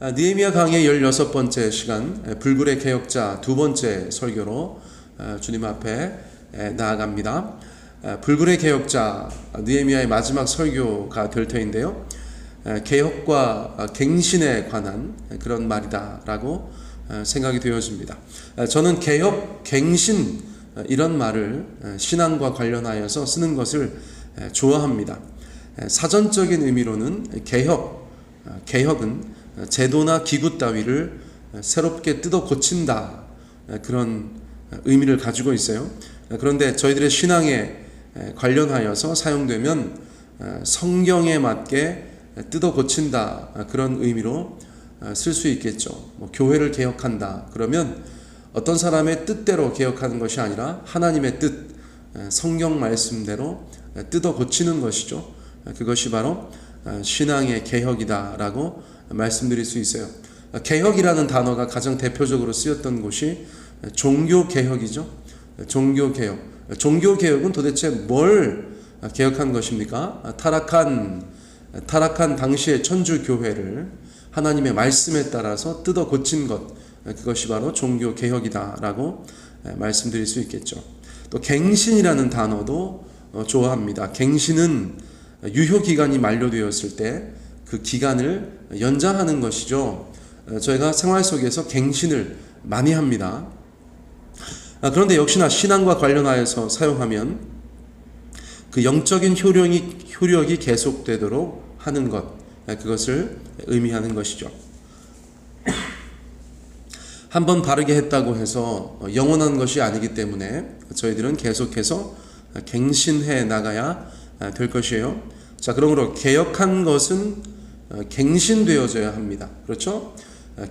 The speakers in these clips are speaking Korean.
느헤미야 강의 16번째 시간, 불굴의 개혁자 두 번째 설교로 주님 앞에 나아갑니다. 불굴의 개혁자, 느헤미야의 마지막 설교가 될 터인데요. 개혁과 갱신에 관한 그런 말이다라고 생각이 되어집니다. 저는 개혁, 갱신 이런 말을 신앙과 관련하여서 쓰는 것을 좋아합니다. 사전적인 의미로는 개혁은 제도나 기구 따위를 새롭게 뜯어 고친다, 그런 의미를 가지고 있어요. 그런데 저희들의 신앙에 관련하여서 사용되면 성경에 맞게 뜯어 고친다, 그런 의미로 쓸 수 있겠죠. 교회를 개혁한다 그러면 어떤 사람의 뜻대로 개혁하는 것이 아니라 하나님의 뜻, 성경 말씀대로 뜯어 고치는 것이죠. 그것이 바로 신앙의 개혁이다라고 말씀드릴 수 있어요. 개혁이라는 단어가 가장 대표적으로 쓰였던 곳이 종교개혁이죠. 종교개혁. 종교개혁은 도대체 뭘 개혁한 것입니까? 타락한 당시의 천주교회를 하나님의 말씀에 따라서 뜯어 고친 것, 그것이 바로 종교개혁이다라고 말씀드릴 수 있겠죠. 또 갱신이라는 단어도 좋아합니다. 갱신은 유효기간이 만료되었을 때 그 기간을 연장하는 것이죠. 저희가 생활 속에서 갱신을 많이 합니다. 그런데 역시나 신앙과 관련하여서 사용하면 그 영적인 효력이 계속되도록 하는 것, 그것을 의미하는 것이죠. 한번 바르게 했다고 해서 영원한 것이 아니기 때문에 저희들은 계속해서 갱신해 나가야 될 것이에요. 자, 그러므로 개혁한 것은 갱신되어져야 합니다. 그렇죠?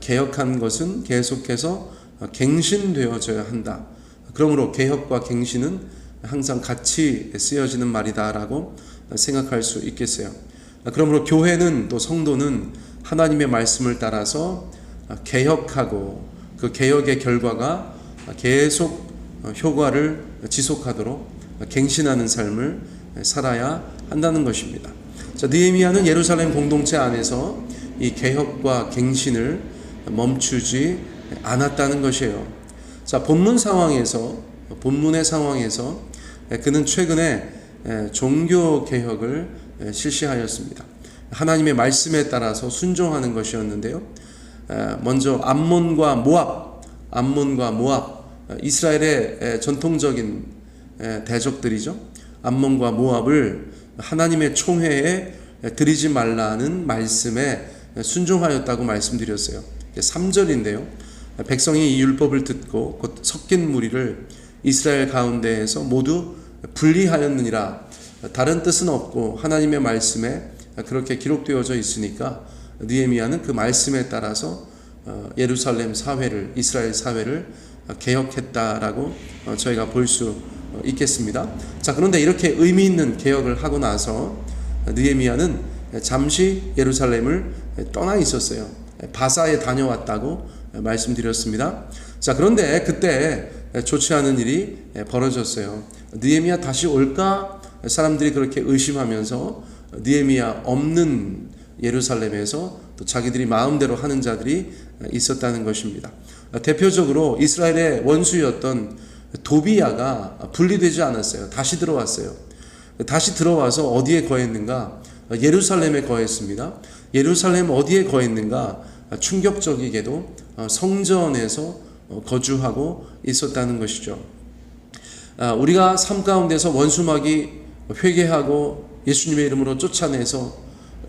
개혁한 것은 계속해서 갱신되어져야 한다. 그러므로 개혁과 갱신은 항상 같이 쓰여지는 말이다라고 생각할 수 있겠어요. 그러므로 교회는, 또 성도는 하나님의 말씀을 따라서 개혁하고 그 개혁의 결과가 계속 효과를 지속하도록 갱신하는 삶을 살아야 한다는 것입니다. 자, 느헤미야는 예루살렘 공동체 안에서 이 개혁과 갱신을 멈추지 않았다는 것이에요. 자, 본문의 상황에서 그는 최근에 종교 개혁을 실시하였습니다. 하나님의 말씀에 따라서 순종하는 것이었는데요. 먼저 암몬과 모압, 이스라엘의 전통적인 대적들이죠. 암몬과 모압을 하나님의 총회에 드리지 말라는 말씀에 순종하였다고 말씀드렸어요. 3절인데요. 백성이 이 율법을 듣고 곧 섞인 무리를 이스라엘 가운데에서 모두 분리하였느니라. 다른 뜻은 없고 하나님의 말씀에 그렇게 기록되어져 있으니까 느헤미야는 그 말씀에 따라서 예루살렘 사회를, 이스라엘 사회를 개혁했다라고 저희가 볼 수 있겠습니다. 자, 그런데 이렇게 의미 있는 개혁을 하고 나서 느헤미야는 잠시 예루살렘을 떠나 있었어요. 바사에 다녀왔다고 말씀드렸습니다. 자, 그런데 그때 좋지 않은 일이 벌어졌어요. 느헤미야 다시 올까? 사람들이 그렇게 의심하면서 느헤미야 없는 예루살렘에서 또 자기들이 마음대로 하는 자들이 있었다는 것입니다. 대표적으로 이스라엘의 원수였던 도비야가 분리되지 않았어요. 다시 들어왔어요. 다시 들어와서 어디에 거했는가? 예루살렘에 거했습니다. 예루살렘 어디에 거했는가? 충격적이게도 성전에서 거주하고 있었다는 것이죠. 우리가 삶 가운데서 원수마귀 회개하고 예수님의 이름으로 쫓아내서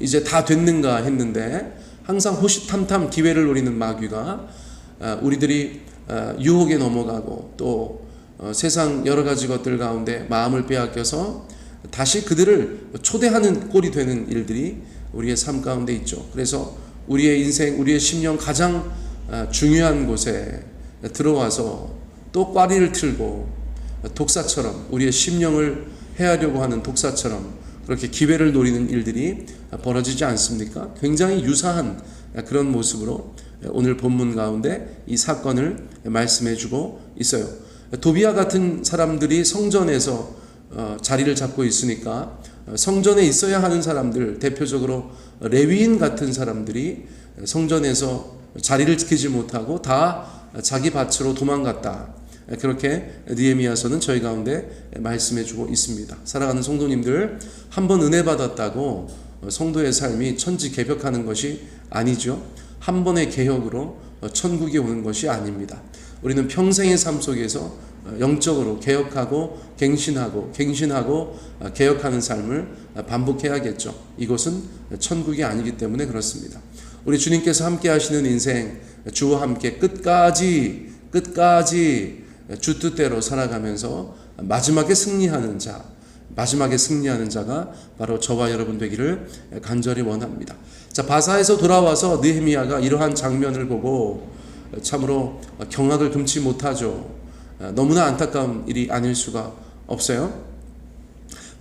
이제 다 됐는가 했는데 항상 호시탐탐 기회를 노리는 마귀가 우리들이 유혹에 넘어가고 또 세상 여러 가지 것들 가운데 마음을 빼앗겨서 다시 그들을 초대하는 꼴이 되는 일들이 우리의 삶 가운데 있죠. 그래서 우리의 인생, 우리의 심령 가장 중요한 곳에 들어와서 또 꽈리를 틀고 독사처럼, 우리의 심령을 해하려고 하는 독사처럼 그렇게 기회를 노리는 일들이 벌어지지 않습니까? 굉장히 유사한 그런 모습으로 오늘 본문 가운데 이 사건을 말씀해 주고 있어요. 도비야 같은 사람들이 성전에서 자리를 잡고 있으니까 성전에 있어야 하는 사람들, 대표적으로 레위인 같은 사람들이 성전에서 자리를 지키지 못하고 다 자기 밭으로 도망갔다. 그렇게 느헤미야서는 저희 가운데 말씀해 주고 있습니다. 사랑하는 성도님들, 한번 은혜 받았다고 성도의 삶이 천지개벽하는 것이 아니죠. 한 번의 개혁으로 천국이 오는 것이 아닙니다. 우리는 평생의 삶 속에서 영적으로 개혁하고 갱신하고 개혁하는 삶을 반복해야겠죠. 이것은 천국이 아니기 때문에 그렇습니다. 우리 주님께서 함께 하시는 인생, 주와 함께 끝까지 주 뜻대로 살아가면서 마지막에 승리하는 자가 바로 저와 여러분 되기를 간절히 원합니다. 자, 바사에서 돌아와서 느헤미야가 이러한 장면을 보고 참으로 경악을 금치 못하죠. 너무나 안타까운 일이 아닐 수가 없어요.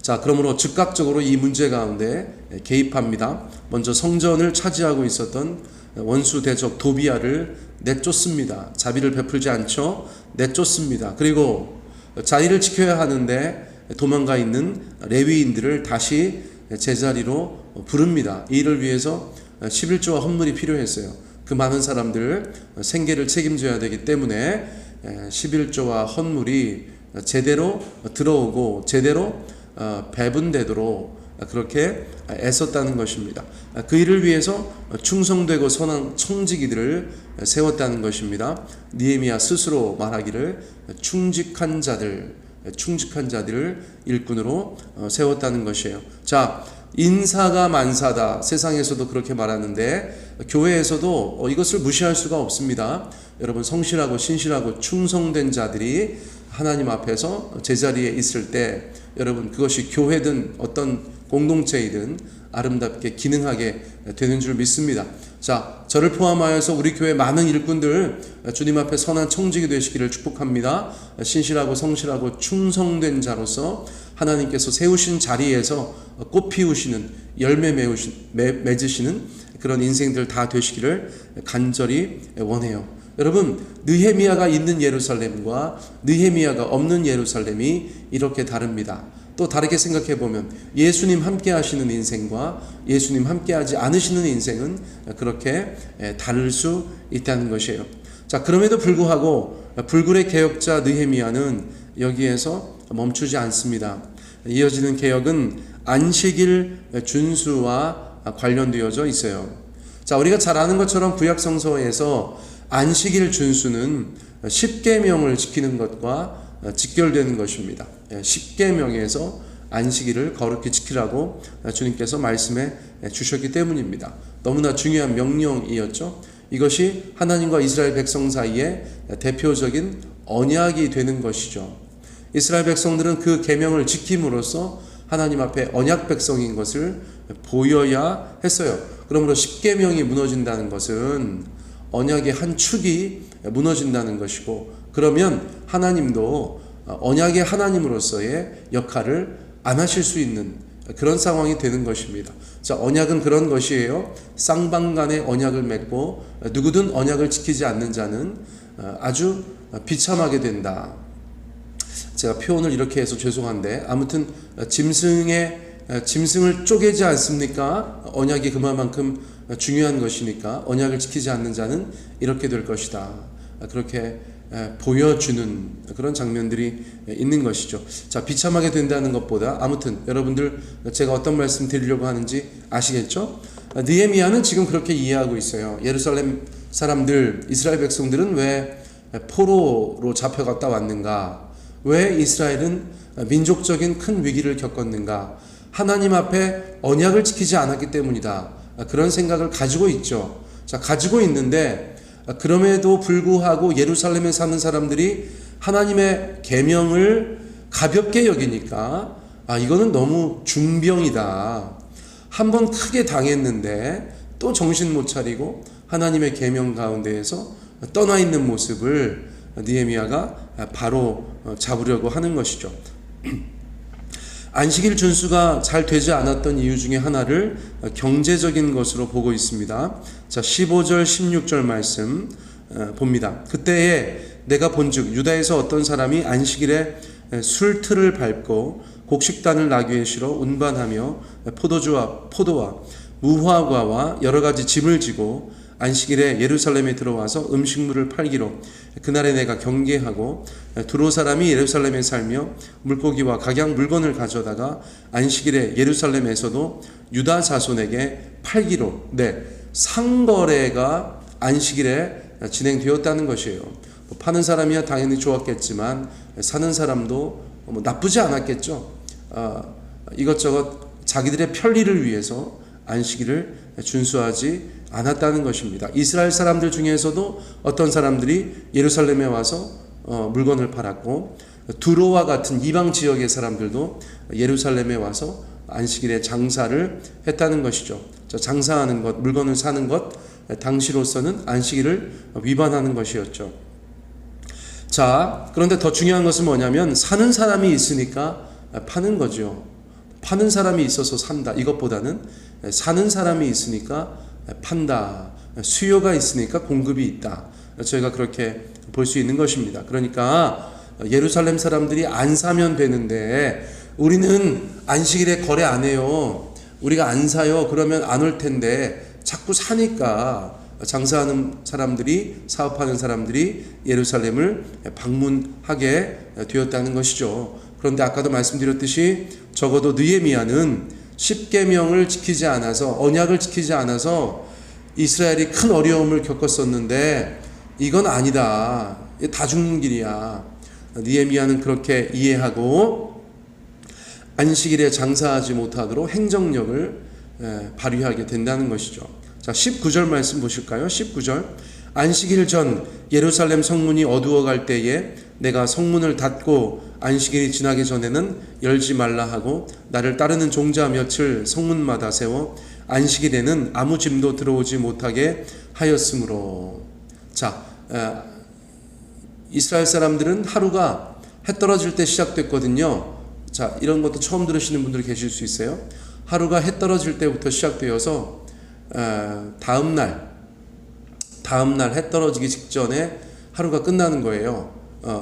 자, 그러므로 즉각적으로 이 문제 가운데 개입합니다. 먼저 성전을 차지하고 있었던 원수 대적 도비야를 내쫓습니다. 자비를 베풀지 않죠. 내쫓습니다. 그리고 자리를 지켜야 하는데 도망가 있는 레위인들을 다시 제자리로 부릅니다. 이 일을 위해서 11조와 헌물이 필요했어요. 그 많은 사람들 생계를 책임져야 되기 때문에 11조와 헌물이 제대로 들어오고 제대로 배분되도록 그렇게 애썼다는 것입니다. 그 일을 위해서 충성되고 선한 청지기들을 세웠다는 것입니다. 느헤미야 스스로 말하기를 충직한 자들을 일꾼으로 세웠다는 것이에요. 자, 인사가 만사다. 세상에서도 그렇게 말하는데 교회에서도 이것을 무시할 수가 없습니다. 여러분, 성실하고 신실하고 충성된 자들이 하나님 앞에서 제자리에 있을 때 여러분, 그것이 교회든 어떤 공동체이든 아름답게 기능하게 되는 줄 믿습니다. 자, 저를 포함하여서 우리 교회 많은 일꾼들 주님 앞에 선한 청직이 되시기를 축복합니다. 신실하고 성실하고 충성된 자로서 하나님께서 세우신 자리에서 꽃 피우시는, 열매 맺으시는 그런 인생들 다 되시기를 간절히 원해요. 여러분, 느헤미야가 있는 예루살렘과 느헤미야가 없는 예루살렘이 이렇게 다릅니다. 또 다르게 생각해 보면 예수님 함께 하시는 인생과 예수님 함께 하지 않으시는 인생은 그렇게 다를 수 있다는 것이에요. 자, 그럼에도 불구하고 불굴의 개혁자 느헤미야는 여기에서 멈추지 않습니다. 이어지는 개혁은 안식일 준수와 관련되어져 있어요. 자, 우리가 잘 아는 것처럼 구약 성서에서 안식일 준수는 십계명을 지키는 것과 직결되는 것입니다. 십계명에서 안식일을 거룩히 지키라고 주님께서 말씀해 주셨기 때문입니다. 너무나 중요한 명령이었죠. 이것이 하나님과 이스라엘 백성 사이에 대표적인 언약이 되는 것이죠. 이스라엘 백성들은 그 계명을 지킴으로써 하나님 앞에 언약 백성인 것을 보여야 했어요. 그러므로 십계명이 무너진다는 것은 언약의 한 축이 무너진다는 것이고, 그러면 하나님도 언약의 하나님으로서의 역할을 안 하실 수 있는 그런 상황이 되는 것입니다. 자, 언약은 그런 것이에요. 쌍방간의 언약을 맺고 누구든 언약을 지키지 않는 자는 아주 비참하게 된다. 제가 표현을 이렇게 해서 죄송한데, 아무튼 짐승을 쪼개지 않습니까? 언약이 그만큼 중요한 것이니까 언약을 지키지 않는 자는 이렇게 될 것이다. 그렇게 보여주는 그런 장면들이 있는 것이죠. 자, 비참하게 된다는 것보다 아무튼 여러분들 제가 어떤 말씀 드리려고 하는지 아시겠죠? 느헤미야는 지금 그렇게 이해하고 있어요. 예루살렘 사람들, 이스라엘 백성들은 왜 포로로 잡혀갔다 왔는가? 왜 이스라엘은 민족적인 큰 위기를 겪었는가? 하나님 앞에 언약을 지키지 않았기 때문이다. 그런 생각을 가지고 있죠. 자, 가지고 있는데 그럼에도 불구하고 예루살렘에 사는 사람들이 하나님의 계명을 가볍게 여기니까 이거는 너무 중병이다. 한번 크게 당했는데 또 정신 못 차리고 하나님의 계명 가운데에서 떠나 있는 모습을 느헤미야가 바로 잡으려고 하는 것이죠. 안식일 준수가 잘 되지 않았던 이유 중에 하나를 경제적인 것으로 보고 있습니다. 자, 15절 16절 말씀 봅니다. 그때에 내가 본즉 유다에서 어떤 사람이 안식일에 술틀을 밟고 곡식단을 나귀에 실어 운반하며 포도와 무화과와 여러 가지 짐을 지고 안식일에 예루살렘에 들어와서 음식물을 팔기로 그날에 내가 경계하고 두로 사람이 예루살렘에 살며 물고기와 각양 물건을 가져다가 안식일에 예루살렘에서도 유다 자손에게 팔기로 상거래가 안식일에 진행되었다는 것이에요. 파는 사람이야 당연히 좋았겠지만 사는 사람도 나쁘지 않았겠죠. 이것저것 자기들의 편리를 위해서 안식일을 준수하지 않았다는 것입니다. 이스라엘 사람들 중에서도 어떤 사람들이 예루살렘에 와서 물건을 팔았고, 두로와 같은 이방 지역의 사람들도 예루살렘에 와서 안식일에 장사를 했다는 것이죠. 장사하는 것, 물건을 사는 것, 당시로서는 안식일을 위반하는 것이었죠. 자, 그런데 더 중요한 것은 뭐냐면 사는 사람이 있으니까 파는 거죠. 파는 사람이 있어서 산다. 이것보다는 사는 사람이 있으니까 판다. 수요가 있으니까 공급이 있다. 저희가 그렇게 볼 수 있는 것입니다. 그러니까 예루살렘 사람들이 안 사면 되는데 우리는 안식일에 거래 안 해요. 우리가 안 사요. 그러면 안 올 텐데 자꾸 사니까 장사하는 사람들이, 사업하는 사람들이 예루살렘을 방문하게 되었다는 것이죠. 그런데 아까도 말씀드렸듯이 적어도 느헤미야는 십계명을 지키지 않아서, 언약을 지키지 않아서 이스라엘이 큰 어려움을 겪었었는데 이건 아니다. 다 죽는 길이야. 느헤미야는 그렇게 이해하고 안식일에 장사하지 못하도록 행정력을 발휘하게 된다는 것이죠. 자, 19절 말씀 보실까요? 19절. 안식일 전 예루살렘 성문이 어두워갈 때에 내가 성문을 닫고 안식일이 지나기 전에는 열지 말라 하고 나를 따르는 종자 며칠 성문마다 세워 안식일에는 아무 짐도 들어오지 못하게 하였으므로. 자, 이스라엘 사람들은 하루가 해 떨어질 때 시작됐거든요. 자, 이런 것도 처음 들으시는 분들이 계실 수 있어요. 하루가 해 떨어질 때부터 시작되어서 다음날 해 떨어지기 직전에 하루가 끝나는 거예요.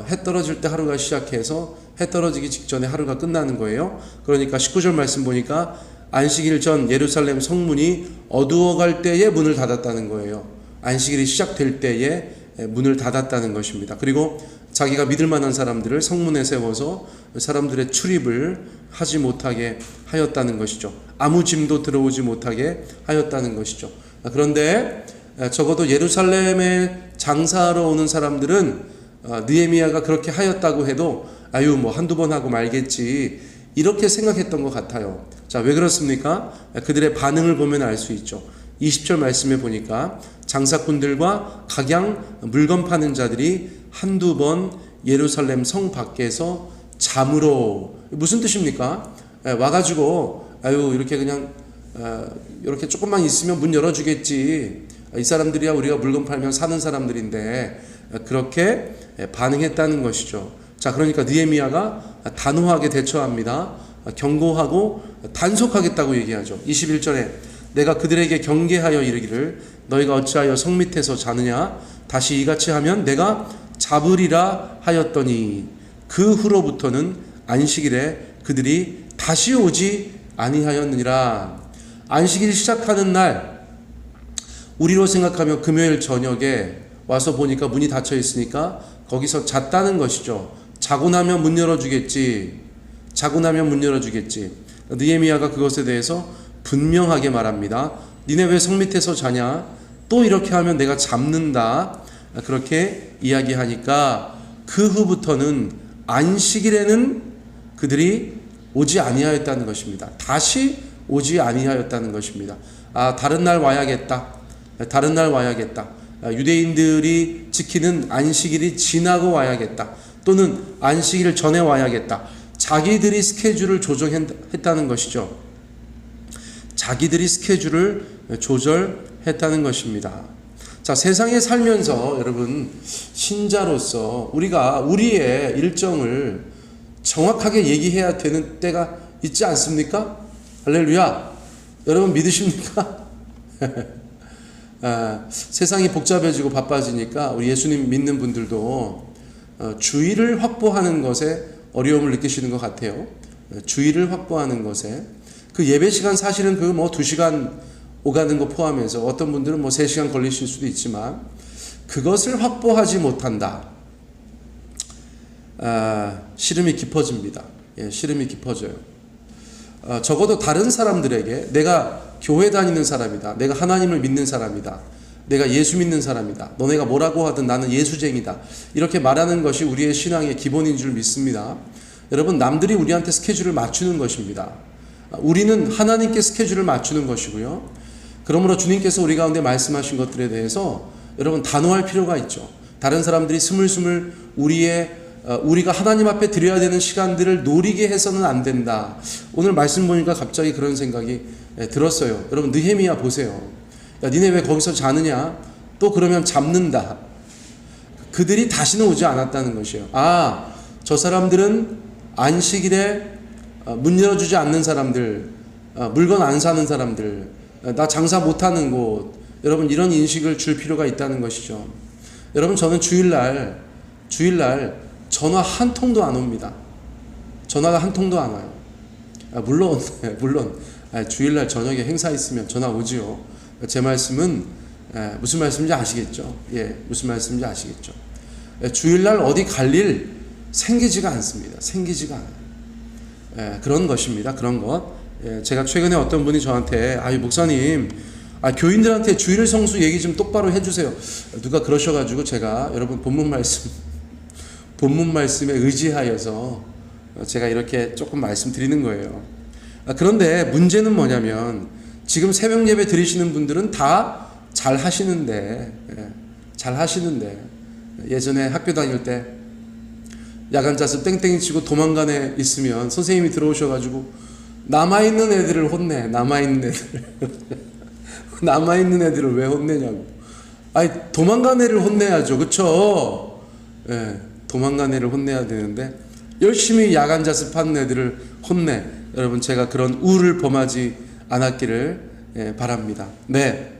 해 떨어질 때 하루가 시작해서 해 떨어지기 직전에 하루가 끝나는 거예요. 그러니까 19절 말씀 보니까 안식일 전 예루살렘 성문이 어두워갈 때에 문을 닫았다는 거예요. 안식일이 시작될 때에 문을 닫았다는 것입니다. 그리고 자기가 믿을 만한 사람들을 성문에 세워서 사람들의 출입을 하지 못하게 하였다는 것이죠. 아무 짐도 들어오지 못하게 하였다는 것이죠. 그런데 적어도 예루살렘에 장사하러 오는 사람들은 느헤미야가 그렇게 하였다고 해도 아유 뭐 한두 번 하고 말겠지 이렇게 생각했던 것 같아요. 자, 왜 그렇습니까? 그들의 반응을 보면 알 수 있죠. 20절 말씀에 보니까 장사꾼들과 각양 물건 파는 자들이 한두 번 예루살렘 성 밖에서 잠으로. 무슨 뜻입니까? 와가지고 아유 이렇게 그냥 이렇게 조금만 있으면 문 열어주겠지. 이 사람들이야 우리가 물건 팔면 사는 사람들인데 그렇게 반응했다는 것이죠. 자, 그러니까 느헤미야가 단호하게 대처합니다. 경고하고 단속하겠다고 얘기하죠. 21절에 내가 그들에게 경계하여 이르기를 너희가 어찌하여 성 밑에서 자느냐 다시 이같이 하면 내가 잡으리라 하였더니 그 후로부터는 안식일에 그들이 다시 오지 아니하였느니라. 안식일 시작하는 날 우리로 생각하면 금요일 저녁에 와서 보니까 문이 닫혀 있으니까 거기서 잤다는 것이죠. 자고 나면 문 열어주겠지. 자고 나면 문 열어주겠지. 느헤미야가 그것에 대해서 분명하게 말합니다. 니네 왜 성 밑에서 자냐? 또 이렇게 하면 내가 잡는다. 그렇게 이야기하니까 그 후부터는 안식일에는 그들이 오지 아니하였다는 것입니다. 다시 오지 아니하였다는 것입니다. 아, 다른 날 와야겠다. 다른 날 와야겠다. 유대인들이 지키는 안식일이 지나고 와야겠다. 또는 안식일 전에 와야겠다. 자기들이 스케줄을 조정했다는 것이죠. 자기들이 스케줄을 조절했다는 것입니다. 자, 세상에 살면서 여러분 신자로서 우리가 우리의 일정을 정확하게 얘기해야 되는 때가 있지 않습니까? 할렐루야. 여러분 믿으십니까? 세상이 복잡해지고 바빠지니까 우리 예수님 믿는 분들도 주의를 확보하는 것에 어려움을 느끼시는 것 같아요. 주의를 확보하는 것에 그 예배 시간 사실은 그 뭐 2시간 오가는 거 포함해서 어떤 분들은 뭐 3시간 걸리실 수도 있지만 그것을 확보하지 못한다. 시름이 깊어집니다. 예, 시름이 깊어져요. 적어도 다른 사람들에게 내가 교회 다니는 사람이다. 내가 하나님을 믿는 사람이다. 내가 예수 믿는 사람이다. 너네가 뭐라고 하든 나는 예수쟁이다. 이렇게 말하는 것이 우리의 신앙의 기본인 줄 믿습니다. 여러분, 남들이 우리한테 스케줄을 맞추는 것입니다. 우리는 하나님께 스케줄을 맞추는 것이고요. 그러므로 주님께서 우리 가운데 말씀하신 것들에 대해서 여러분 단호할 필요가 있죠. 다른 사람들이 스물스물 우리가 하나님 앞에 드려야 되는 시간들을 노리게 해서는 안 된다. 오늘 말씀 보니까 갑자기 그런 생각이 들었어요. 여러분, 느헤미야 보세요. 야, 니네 왜 거기서 자느냐? 또 그러면 잡는다. 그들이 다시는 오지 않았다는 것이에요. 저 사람들은 안식일에 문 열어주지 않는 사람들, 물건 안 사는 사람들, 나 장사 못하는 곳, 여러분 이런 인식을 줄 필요가 있다는 것이죠. 여러분, 저는 주일날 전화 한 통도 안 옵니다. 전화가 한 통도 안 와요. 물론 주일날 저녁에 행사 있으면 전화 오지요. 제 말씀은 무슨 말씀인지 아시겠죠? 예, 무슨 말씀인지 아시겠죠? 주일날 어디 갈 일 생기지가 않습니다. 생기지가 않아요. 그런 것입니다. 그런 것. 제가 최근에 어떤 분이 저한테 목사님, 교인들한테 주일 성수 얘기 좀 똑바로 해주세요. 누가 그러셔가지고 제가 여러분 본문 말씀에 의지하여서 제가 이렇게 조금 말씀드리는 거예요. 그런데 문제는 뭐냐면 지금 새벽 예배 드리시는 분들은 다 잘 하시는데 예전에 학교 다닐 때 야간 자습 땡땡이 치고 도망간 애 있으면 선생님이 들어오셔가지고 남아있는 애들을 혼내. 남아있는 애들을 왜 혼내냐고. 도망간 애를 혼내야죠. 그쵸? 예, 도망간 애를 혼내야 되는데 열심히 야간 자습하는 애들을 혼내. 여러분, 제가 그런 우를 범하지 않았기를 바랍니다. 네.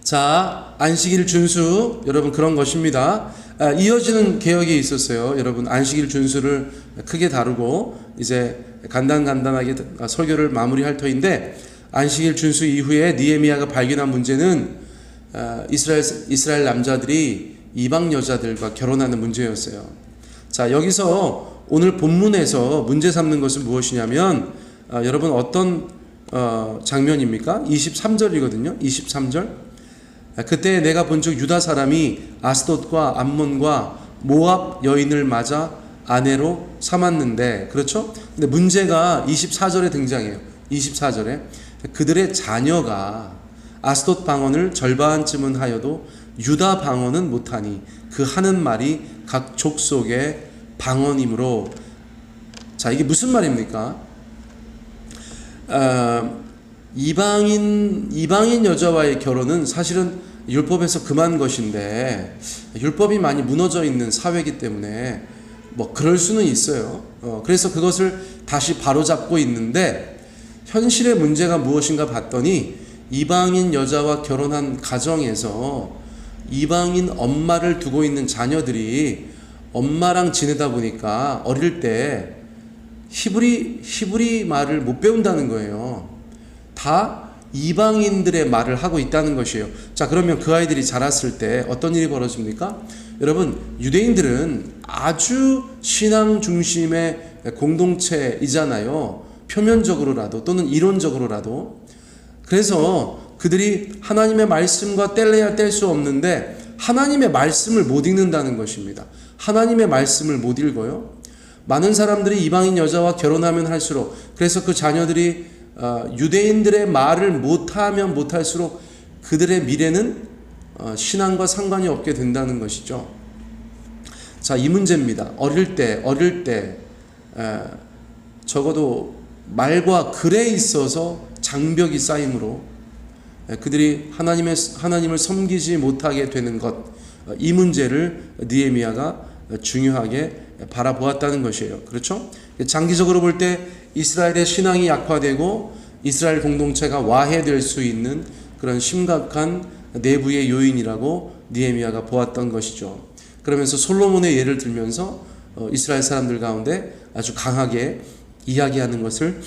자, 안식일 준수, 여러분 그런 것입니다. 이어지는 개혁이 있었어요. 여러분, 안식일 준수를 크게 다루고 이제 간단하게 설교를 마무리할 터인데, 안식일 준수 이후에 느헤미야가 발견한 문제는 이스라엘 남자들이 이방 여자들과 결혼하는 문제였어요. 자, 여기서 오늘 본문에서 문제 삼는 것은 무엇이냐면 여러분 어떤 장면입니까? 23절이거든요. 23절. 그때 내가 본즉 유다 사람이 아스돗과 암몬과 모압 여인을 맞아 아내로 삼았는데, 그렇죠? 근데 문제가 24절에 등장해요. 24절에 그들의 자녀가 아스돗 방언을 절반쯤은 하여도 유다 방언은 못하니 그 하는 말이 각 족속의 방언이므로. 자, 이게 무슨 말입니까? 이방인 여자와의 결혼은 사실은 율법에서 금한 것인데, 율법이 많이 무너져 있는 사회이기 때문에 뭐 그럴 수는 있어요. 그래서 그것을 다시 바로잡고 있는데, 현실의 문제가 무엇인가 봤더니 이방인 여자와 결혼한 가정에서 이방인 엄마를 두고 있는 자녀들이 엄마랑 지내다 보니까 어릴 때 히브리 말을 못 배운다는 거예요. 다 이방인들의 말을 하고 있다는 것이에요. 자, 그러면 그 아이들이 자랐을 때 어떤 일이 벌어집니까? 여러분, 유대인들은 아주 신앙 중심의 공동체이잖아요. 표면적으로라도 또는 이론적으로라도. 그래서 그들이 하나님의 말씀과 뗄래야 뗄 수 없는데 하나님의 말씀을 못 읽는다는 것입니다. 하나님의 말씀을 못 읽어요. 많은 사람들이 이방인 여자와 결혼하면 할수록, 그래서 그 자녀들이 유대인들의 말을 못하면 못할수록 그들의 미래는 신앙과 상관이 없게 된다는 것이죠. 자, 이 문제입니다. 어릴 때 적어도 말과 글에 있어서 장벽이 쌓임으로 그들이 하나님을 섬기지 못하게 되는 것, 이 문제를 느헤미야가 중요하게 바라보았다는 것이에요. 그렇죠? 장기적으로 볼 때 이스라엘의 신앙이 약화되고 이스라엘 공동체가 와해될 수 있는 그런 심각한 내부의 요인이라고 느헤미야가 보았던 것이죠. 그러면서 솔로몬의 예를 들면서 이스라엘 사람들 가운데 아주 강하게 이야기하는 것을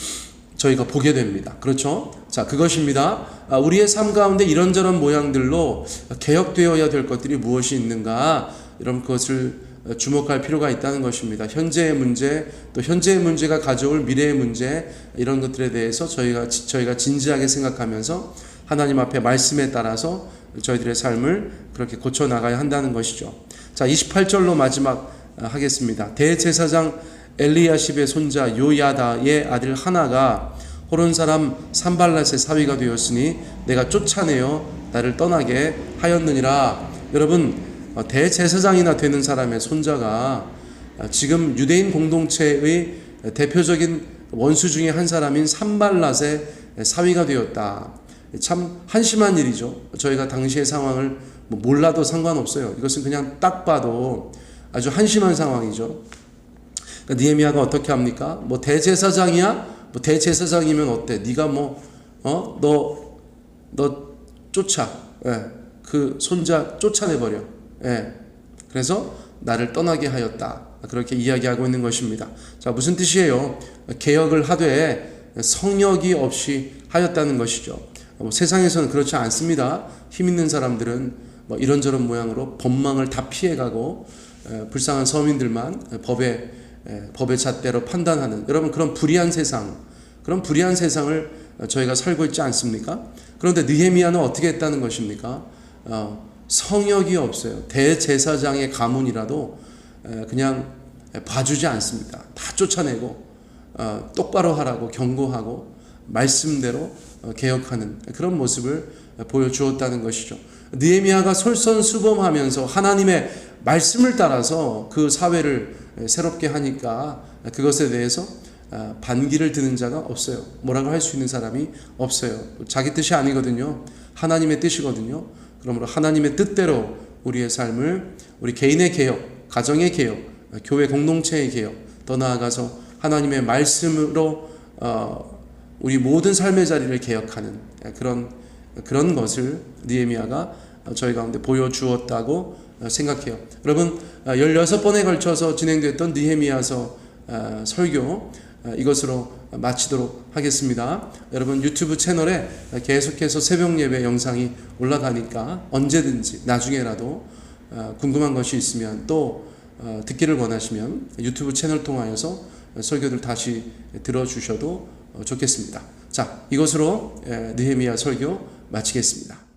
저희가 보게 됩니다. 그렇죠? 자, 그것입니다. 우리의 삶 가운데 이런저런 모양들로 개혁되어야 될 것들이 무엇이 있는가, 이런 것을 주목할 필요가 있다는 것입니다. 현재의 문제, 또 현재의 문제가 가져올 미래의 문제, 이런 것들에 대해서 저희가 진지하게 생각하면서 하나님 앞에 말씀에 따라서 저희들의 삶을 그렇게 고쳐 나가야 한다는 것이죠. 자, 28절로 마지막 하겠습니다. 대제사장 엘리야십의 손자 요야다의 아들 하나가 호론 사람 산발랏의 사위가 되었으니 내가 쫓아내어 나를 떠나게 하였느니라. 여러분, 대제사장이나 되는 사람의 손자가 지금 유대인 공동체의 대표적인 원수 중에 한 사람인 산발랏의 사위가 되었다. 참 한심한 일이죠. 저희가 당시의 상황을 몰라도 상관없어요. 이것은 그냥 딱 봐도 아주 한심한 상황이죠. 그러니까 느헤미야가 어떻게 합니까? 뭐 대제사장이야? 뭐 대제사장이면 어때? 네가 너 쫓아. 그 손자 쫓아내버려. 그래서 나를 떠나게 하였다. 그렇게 이야기하고 있는 것입니다. 자, 무슨 뜻이에요? 개혁을 하되 성역이 없이 하였다는 것이죠. 세상에서는 그렇지 않습니다. 힘 있는 사람들은 이런저런 모양으로 법망을 다 피해가고 불쌍한 서민들만 법의 잣대로 판단하는, 여러분, 그런 불의한 세상을 저희가 살고 있지 않습니까? 그런데 느헤미야는 어떻게 했다는 것입니까? 성역이 없어요. 대제사장의 가문이라도 그냥 봐주지 않습니다. 다 쫓아내고 똑바로 하라고 경고하고 말씀대로 개혁하는 그런 모습을 보여주었다는 것이죠. 느헤미야가 솔선수범하면서 하나님의 말씀을 따라서 그 사회를 새롭게 하니까 그것에 대해서 반기를 드는 자가 없어요. 뭐라고 할 수 있는 사람이 없어요. 자기 뜻이 아니거든요. 하나님의 뜻이거든요. 그러므로 하나님의 뜻대로 우리의 삶을, 우리 개인의 개혁, 가정의 개혁, 교회 공동체의 개혁, 더 나아가서 하나님의 말씀으로 우리 모든 삶의 자리를 개혁하는 그런 것을 느헤미야가 저희 가운데 보여주었다고 생각해요. 여러분, 16번에 걸쳐서 진행됐던 느헤미야서 설교, 이것으로 마치도록 하겠습니다. 여러분, 유튜브 채널에 계속해서 새벽 예배 영상이 올라가니까 언제든지 나중에라도 궁금한 것이 있으면, 또 듣기를 원하시면 유튜브 채널 통하여서 설교들 다시 들어주셔도 좋겠습니다. 자, 이것으로 느헤미야 설교 마치겠습니다.